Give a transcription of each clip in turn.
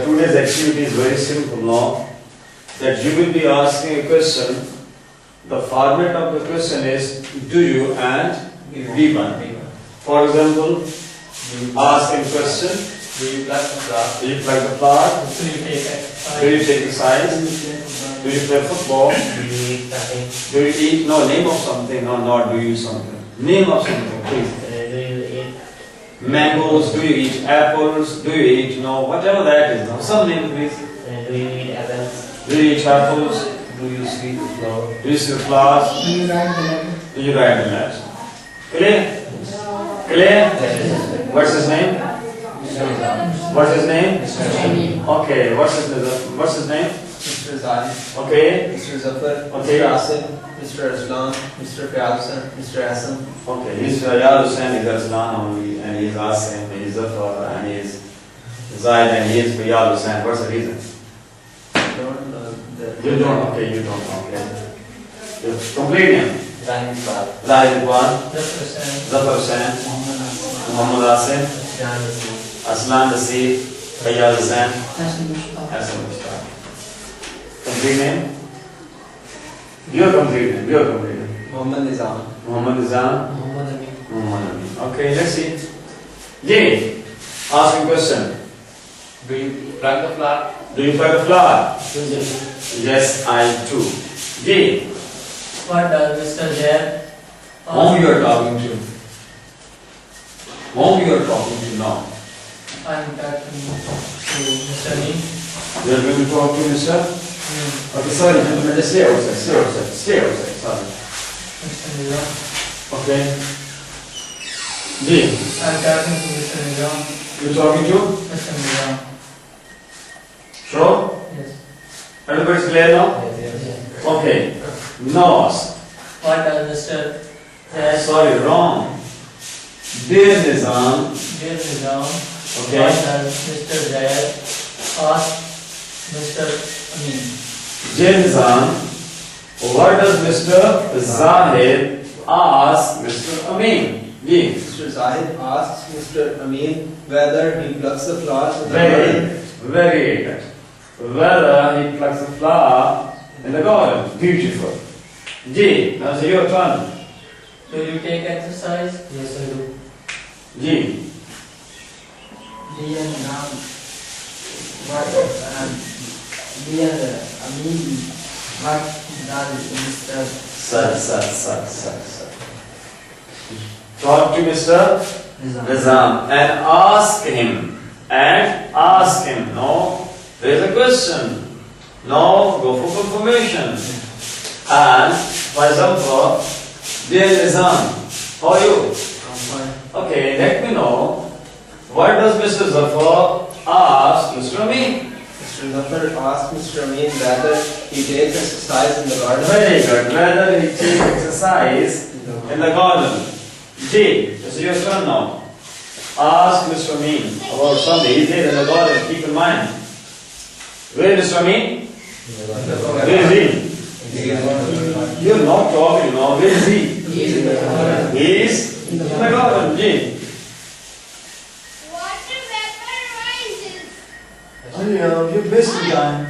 Today's activity is very simple now. That you will be asking a question. The format of the question is do you and be1. For example, ask in question. Do you plug the flower? Do you plug the flower? Do you take exercise? Do you take exercise? Do you play football? Do you eat nothing? Do you eat? No, name of something. No, not do you something. Name of something, please. Do you eat Mangoes, do you eat apples, do you eat, whatever that is. Now, some name, please. do you eat apples? Do you eat apples? Do you see the flower? Do you see the flowers? Do you write the letter? Do you write the letter? Clear? Clear? What's his name? What's his name? Okay, what's his name? Mr. Zahid, Okay. Mr. Zafar, Okay. Mr. Asim, Mr. Aslan, Mr. Fayalsan, Mr. Hassan. Okay, he's Fayal Hussain, he's Aslan only, and he's Asim, he's Zafar, and he's Zaid, and he is Fayal Hussain. What's the reason? I don't know the. You don't, okay, you don't know, okay. Your complete name? Zahid Iqbal. Zaid Iqbal, Zafar Zafar Hussain. Hussain, Muhammad Asim, Aslan Nasir. Aslan Nasir, Fayal Hussain, Hassan Mustafa. Hassan Mustafa. Complete name? Your complete name, your complete name. Muhammad Nizam. Muhammad Nizam, Muhammad Amin. Muhammad Amin. Okay, let's see. Jay, asking question. Do you plug the flower? Do you play the flower? Yes, I do. Jay, What does Mr. Zaid whom you are talking to? Whom you are talking to now? I'm talking to Mr. Amin. You are going to talk to Mr. Okay, sorry, gentlemen, just stay outside, sorry. Mr. Nizam. Okay. Jay, I'm talking to Mr. Nizam. you talking to? Mr. Nizam. Sure? Yes. Everybody's clear now? Yes. Okay. Now ask. What does Mr. Zaid Sorry, wrong. Dear Nizam. Dear Nizam, Okay. what does Mr. Zaid ask Mr. Amin? Dear Nizam, what does Mr. Zahid ask Mr. Amin? Ye. Mr. Zahid asks Mr. Amin whether he plucks the flowers in the Very garden. good. Very good. Whether he plucks a flower in the garden. Beautiful. Ji, now it's your turn. Do you take exercise? Yes, I do. Ji. Dear Nam, what dear Amin, what does Mr. Sir. Talk to Mr. Nizam Nizam and ask him. No, there is a question. No, go for confirmation. And, for example, dear Nizam, how are you? Okay, let me know. What does Mr. Zafar ask Mr. Amin? Mr. Zafar asks Mr. Amin whether he takes exercise in the garden. Very good. Whether he takes exercise in the garden. G, this is your turn now. Ask Mr. Amin about something. He's there in the garden. Keep in mind. Where is Mr. Amin? Where is he? You're not talking now. Where is he? He is in the garden. G. Water vapor rises You're wasting time. up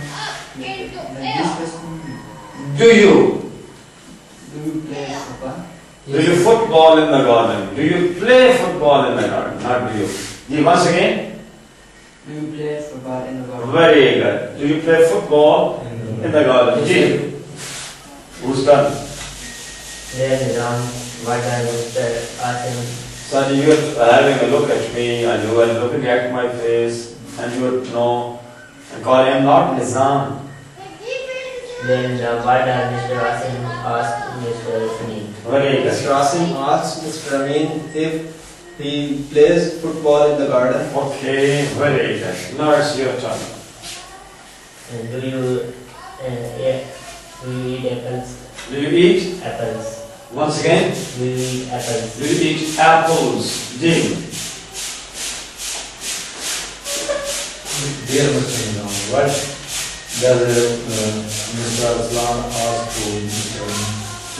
into Like air. this question, Do you? do you play football? Do you football in the garden? Do you play football in the garden? Not do you. G, once again. Do you play football in the garden? Very good. Do you play football in the garden? G. Who's done? Dear Nizam, what does Mr. Asim Son, you are having a look at me and you are looking at my face and you would know and call him not Nizam. Dear Nizam, what does Mr. Asim ask Mr. Amin? Very good. Mr. Asim asks Mr. Amin if he plays football in the garden. Okay, very good. Now it's your turn. Do you eat apples? Do you eat? Apples. Once again, Do you eat apples? do you eat apples? G. Dear Mr. Nizam, what does Mr. Aslan ask to Mr. Amin?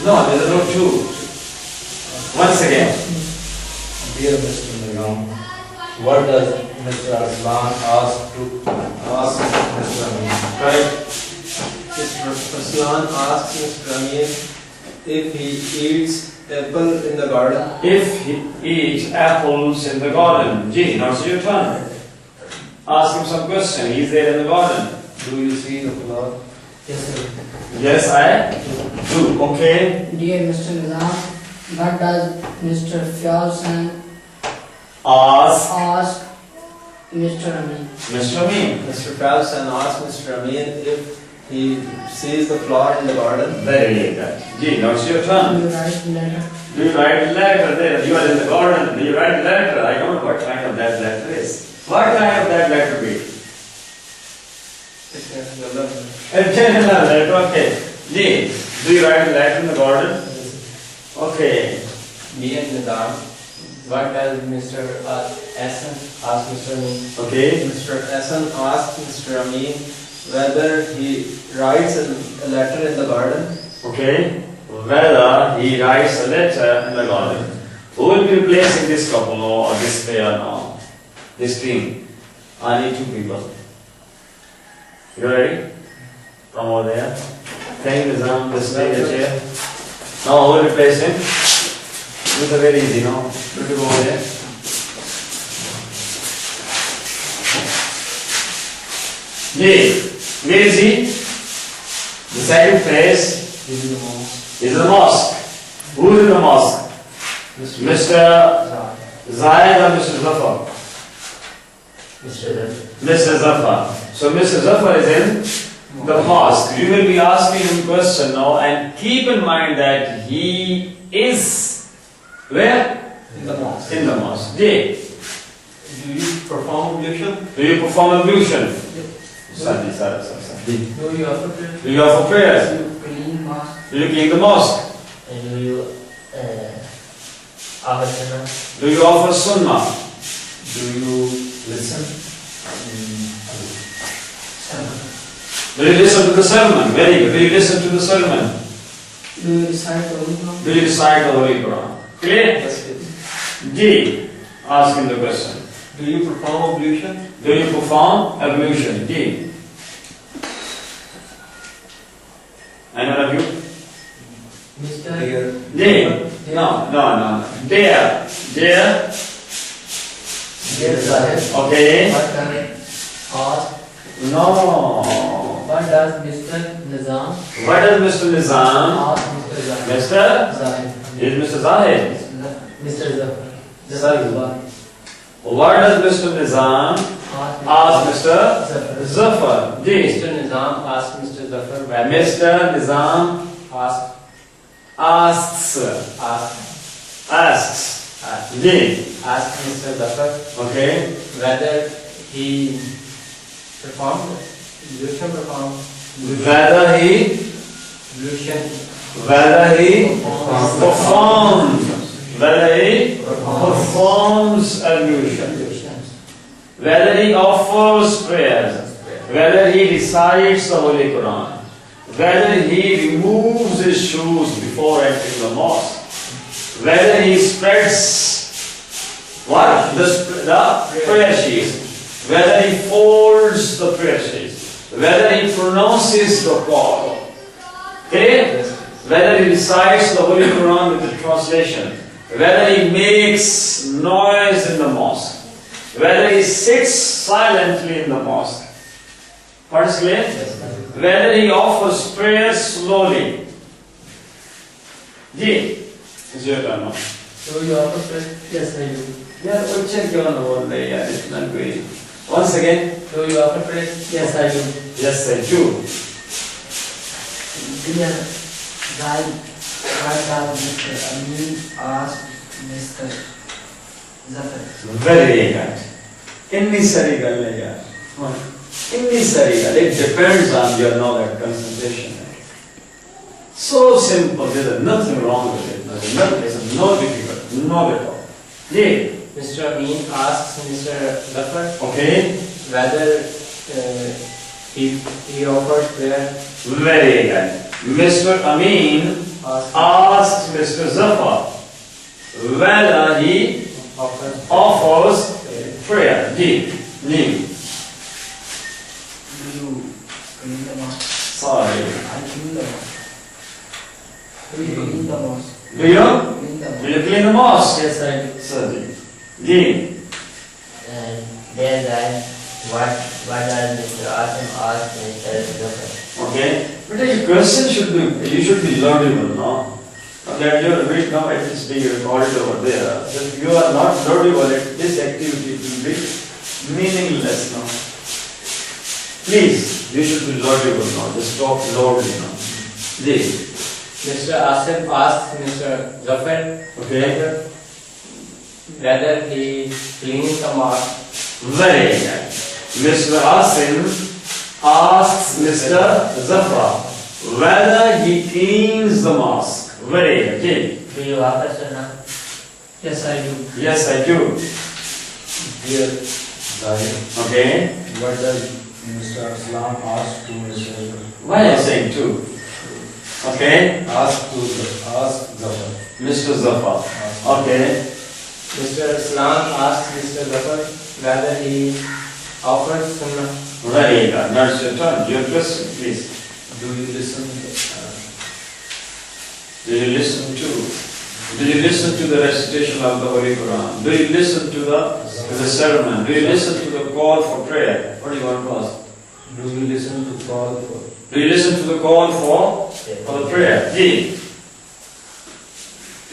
No, there is no two. Once again. Dear Mr. Nizam, what does Mr. Aslan ask Mr. Amin? Right. Mr. Aslan asks Mr. Amin if he eats apple in the garden. If he eats apples in the garden. Ji, now it's your turn. Ask him some question. He's there in the garden. Do you see the flower? Yes, sir. Yes, I do. Okay. Dear Mr. Nizam, what does Mr. Fialsan Ask ask Mr. Amin? Mr. Amin. Mr. Falson asks Mr. Amin if he sees the flower in the garden. Very good. Ji, now it's your Do turn. you write letter? Do you write a letter there? You are in the garden. Do you write a letter? I don't know what kind of that letter is. What kind of that letter be? A general letter, okay. Ji, do you write a letter in the garden? Okay. Dear Nizam, what does Mr. Hassan ask Mr. Amin? Okay. Mr. Hassan asks Mr. Amin whether he writes a letter in the garden. Okay. Whether he writes a letter in the garden. Who will be replacing this couple or this pair now? This team. I need two people. You ready? Come over there. Thank you, Nizam. Just take a chair. Now who will replace him? This is very easy now. You go over there. G. Where is he? The second place is the mosque. Who is in the mosque? Mr. Zahid or Mr. Zafar? Mr. Zafar. So Mr. Zafar is in the mosque. You will be asking him a question now and keep in mind that he is where? In the mosque. In the mosque. J. Do you perform ablution? Do you perform ablution? Sadi. Do you offer prayer? Do you offer prayers? Do you clean mosque? Do you clean the mosque? And do you offer sunnah? Do you offer sunnah? Do you listen? Do you listen to the sermon? Very good. Do you listen to the sermon? Do you recite the Holy Quran? Do you recite the Holy Quran? Clear? Yes, please. D. Ask him the question. Do you perform ablution? Do you perform ablution? D. Anyone of you? Mr. D. No. Dear. Dear Zahid, Okay. what can I ask? No. What does Mr. Nizam What does Mr. Nizam? ask Mr. Zahid? Mr. Zahid. Is Mr. Zahid? Mr. Zafar. Zahid. What does Mr. Nizam ask Ask Mr. Zafar. Zafar? D. Mr. Nizam asks Mr. Zafar whether Mr. Nizam asks asks. D. Mr. Zafar Okay. whether he performed ablution Whether he performs ablution. Whether he offers prayers. Whether he recites the Holy Quran. Whether he removes his shoes before entering the mosque. Whether he spreads what? The prayer sheet. Whether he folds the prayer sheet. Whether he pronounces the call. Okay? Whether he recites the Holy Quran with the translation. Whether he makes noise in the mosque. Whether he sits silently in the mosque. What is clear? Whether he offers prayer slowly. Ji, it's your turn now. do you offer prayer? Yes, I do. Yeah, we'll check your whole day. Yeah, it's not great. Once again. Do you offer prayer? Yes, I do. Yes, I do. Dear Zahid, what does Mr. Amin ask Mr. Zafar? Very good. Inni sari gal hai yaar. Inni sari gal. It depends on your knowledge, concentration. So simple. There's nothing wrong with it. There's no difficult. Not at all. Yeah. Mr. Amin asks Mr. Zafar Okay. whether he offers prayer. Very good. Mr. Amin asked Mr. Zafar whether he offers prayer. D. Name. Do you clean the mosque? Sorry. I clean the mosque. Do you clean the mosque? Do you? Clean the Do mosque. you clean the mosque? Yes, sir. Certainly. D. And there that what does Mr. Asim ask Mr. Zafar? Okay. But the question should be, you should be learnable, no? Okay, you are right now, it is being recorded over there. If you are not learnable, this activity will be meaningless, no? Please, you should be learnable now. Just talk loudly now. D. Mr. Asim asked Mr. Zafar Okay. whether he cleans the mosque. Very good. Mr. Asim asks Mr. Zafar whether he cleans the mosque. Very good. D. Do you wapas or not? Yes, I do. Yes, I do. Dear Zahid, Okay. what does Mr. Aslan ask to Mr. Zafar? Why are you saying two? Okay. Ask Zafar. Mr. Zafar. Okay. Mr. Aslan asked Mr. Zafar whether he offers sunnah. Very good. Now it's your turn. Your question, please. Do you listen? Do you listen to the recitation of the Holy Quran? Do you listen to the sermon? Do you listen to the call for prayer? What do you want to ask? Do you listen to call for? Do you listen to the call for the prayer? D.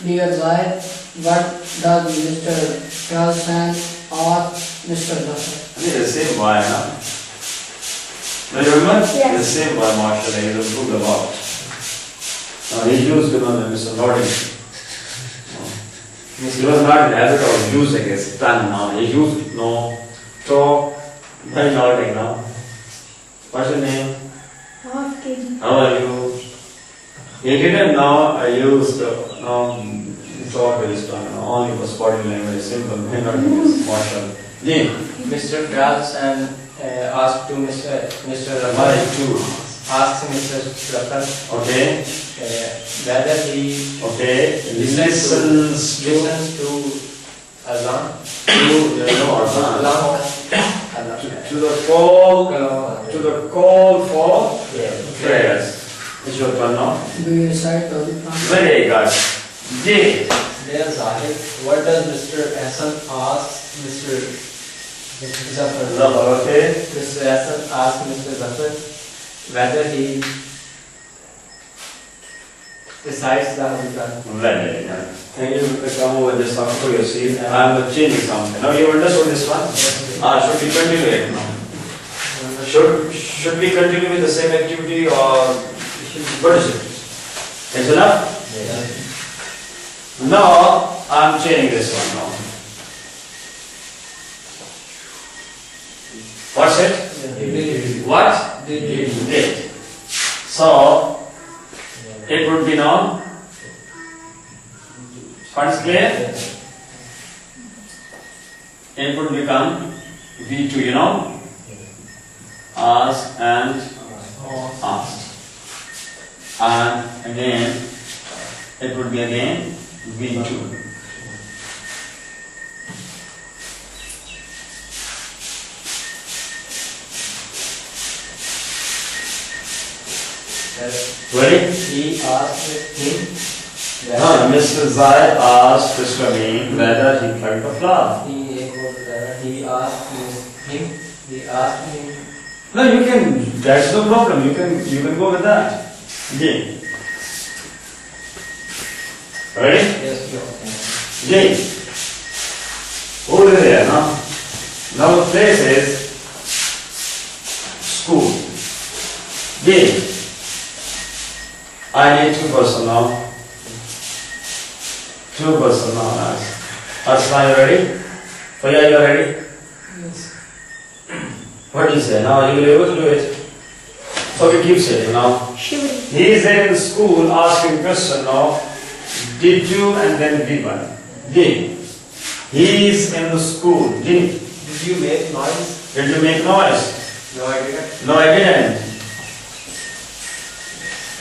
Dear Zahid, what does Mr. Kalsan ask Mr. Zafar? I think the same why, huh? Now you remember? Yes. The same why, Marshall, he improved a lot. Now he used to know Mr. Nodding. He was not in the habit of using his tongue now. He used no talk by nodding now. What's your name? Half kg. How are you? He didn't know I used talk with his tongue. Only for spotting language, simple. May not use Marshall. D. Mr. Krabs and asked to Mr. Why Zafar two? asks Mr. Zafar Okay. whether he Okay. Listens to Azan to the call for prayers. Is your turn now? Do you recite the Quran? Very good. D. Dear Zahid, what does Mr. Hassan ask Mr. Zafar? Zafar, okay. Mr. Hassan asked Mr. Zafar whether he recites the Holy Quran. Very good. Thank you for coming over this one for your seat. I am changing something. Now you understood this one? Should we continue it now? Should we continue with the same activity or what is it? Is it enough? Now I am changing this one now. What's it? What? Did. So it would be now. What is clear? It would become V2, you know? Ask and ask. And again, it would be again V2. Ready? He asked him No, Mr. Zahid asked Mr. Amin whether he felt a flower. he asked him. He asked him. No, you can, that's no problem, you can go with that. Again. Ready? Yes, Again. Over there, now. Now the place is school. Again. I need 2 person now. 2 person now. Asma, you ready? Faya, you ready? Yes. What do you say? Now you will be able to do it. So we keep saying now. He is there in school asking question now. Did you and then V1. Did. He is in the school. Did. Did you make noise? Did you make noise? No, I didn't. No, I didn't.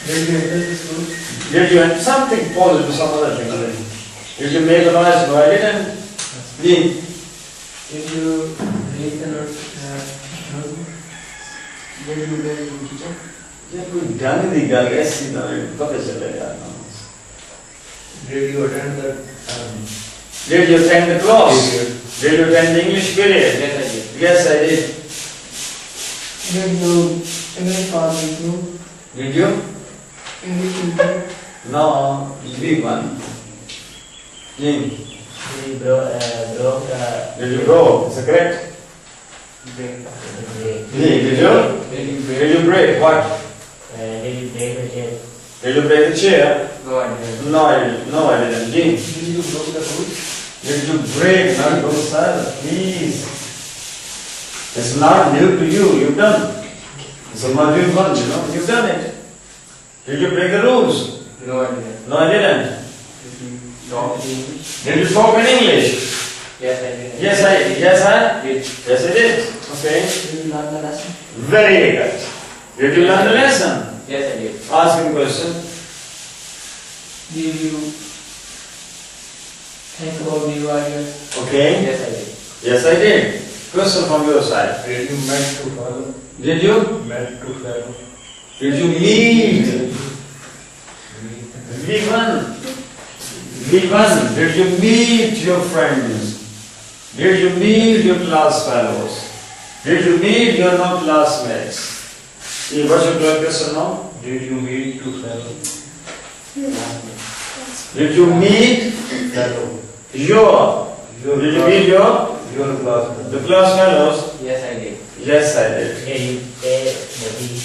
Did you enter the school? Did you? And something falls into some other thing. Did you make a noise? No, I didn't. Ji Did you read the note? Did you read it, teacher? ये कोई ढंग दी गल ऐसी ना पता चलेगा ना Did you attend the Did you attend the class? Did you attend the English period? Yes, I did. Yes, I did. Did you English for the group? Did you? English teacher? No, big one. Jim, Did you broke the did you go? Is that correct? break? Did you? Did you break what? Did you break the chair? Did you break the chair? No, I didn't. No, I didn't. No, I didn't. Jim, Did you broke the rules? did you break? Not go, sir. Please. It's not new to you. You've done. It's a module one, you know. You've done it. Did you break the rules? No, I didn't. No, I didn't. Did you talk in English? Did you talk in English? Yes, I did. Yes, I did. Yes, I did. Okay. Did you learn the lesson? Very good. Did you learn the lesson? Yes, I did. Ask him question. Did you think about the ideas? Okay. Yes, I did. Yes, I did. Question from your side. Did you meant to follow? Did you? Meant to follow? Did you meet? V1. V1. Did you meet your friends? Did you meet your class fellows? Did you meet your no classmates? What's your question now? Did you meet to follow? Did you meet Fellow. your? Did you meet your? Your classmate. The class fellows? Yes, I did. Yes, I did. Did you pay the fee?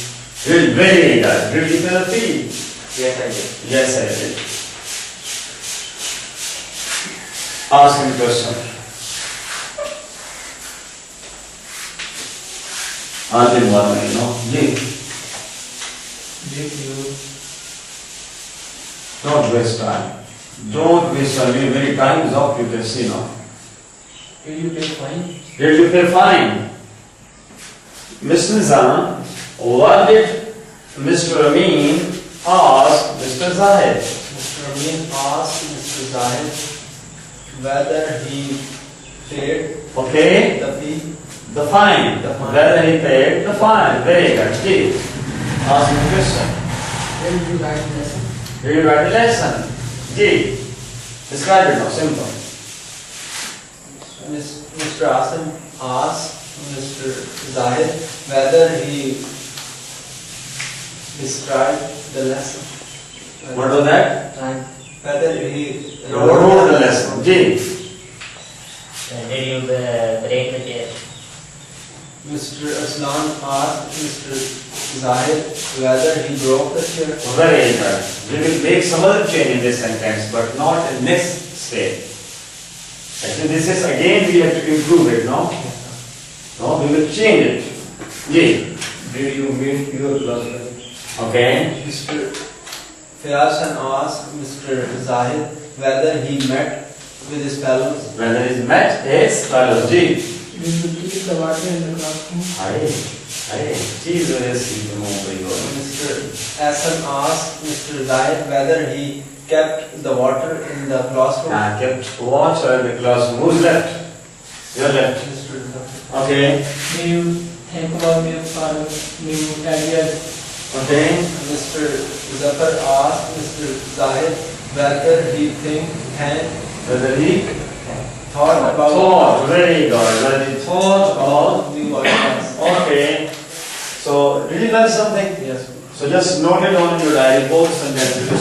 Did very good. Did you pay the fee? Yes, I did. Yes, I did. Ask him question. Ask him one way, no? Did you Don't waste time. Don't waste time. Your very time is up, you can see now. did you pay fine? Did you pay fine? Mr. Nizam, what did Mr. Amin ask Mr. Zahid? Mr. Amin asked Mr. Zahid whether he paid Okay? the fee. The fine. The fine. Whether he paid the fine. Very good. Gee. Ask him a question. Did you write the lesson? Did you write a lesson? Gee. Describe it now. Simple. Mr. Asim asked Mr. Zahid whether he described the lesson. What was that? Right. Whether he Wrote the lesson. Gee. Did you break the chair? Mr. Aslan asked Mr. Zahid whether he broke the chair. Very good. We will make some other change in this sentence, but not in next stage. Actually, this is again we have to improve it, no? No, we will change it. Gee. Did you meet your classmate? Okay. Mr. Fiyasan asked Mr. Zahid whether he met with his fellows. Whether it's met his fellows. Gee. Did you keep the water in the classroom? Aye. Cheese is the more Mr. Hassan asked Mr. Zahid whether he kept the water in the classroom. I kept watch in the classroom. Who's left? You're left. Mr. Okay. Do you think about new ideas? Okay. Mr. Zafar asked Mr. Zahid whether he Whether he thought about thought, very good. Whether he thought about. new ideas. Okay. So, did you learn something? Yes. So just note it on your diary, both sentences.